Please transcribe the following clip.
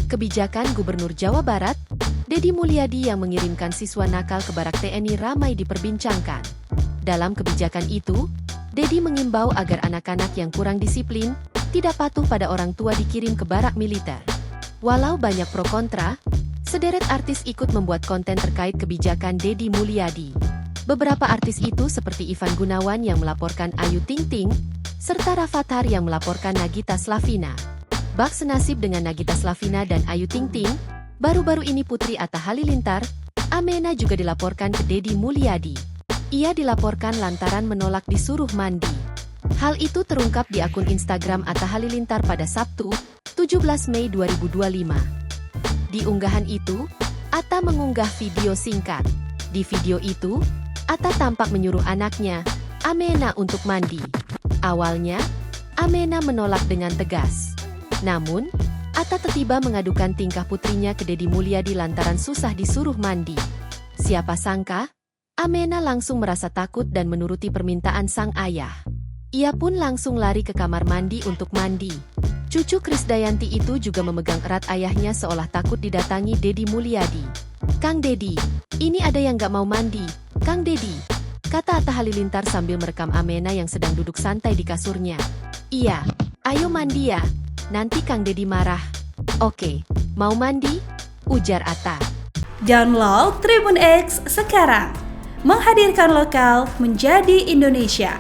Kebijakan Gubernur Jawa Barat, Deddy Mulyadi yang mengirimkan siswa nakal ke barak TNI ramai diperbincangkan. Dalam kebijakan itu, Deddy mengimbau agar anak-anak yang kurang disiplin, tidak patuh pada orang tua dikirim ke barak militer. Walau banyak pro kontra, sederet artis ikut membuat konten terkait kebijakan Deddy Mulyadi. Beberapa artis itu seperti Ivan Gunawan yang melaporkan Ayu Ting Ting, serta Rafatthar yang melaporkan Nagita Slavina. Bak senasib dengan Nagita Slavina dan Ayu Ting Ting, baru-baru ini Putri Atta Halilintar, Amena juga dilaporkan ke Deddy Mulyadi. Ia dilaporkan lantaran menolak disuruh mandi. Hal itu terungkap di akun Instagram Atta Halilintar pada Sabtu, 17 Mei 2025. Di unggahan itu, Atta mengunggah video singkat. Di video itu, Atta tampak menyuruh anaknya, Amena, untuk mandi. Awalnya, Amena menolak dengan tegas. Namun, Atta tiba mengadukan tingkah putrinya ke Deddy Mulyadi lantaran susah disuruh mandi. Siapa sangka, Amena langsung merasa takut dan menuruti permintaan sang ayah. Ia pun langsung lari ke kamar mandi untuk mandi. Cucu Krisdayanti itu juga memegang erat ayahnya seolah takut didatangi Deddy Mulyadi. "Kang Deddy, ini ada yang gak mau mandi, Kang Deddy," kata Atta Halilintar sambil merekam Amena yang sedang duduk santai di kasurnya. "Iya, ayo mandi ya, nanti Kang Deddy marah." "Oke, mau mandi?" ujar Atta. Download Tribun X sekarang, menghadirkan lokal menjadi Indonesia.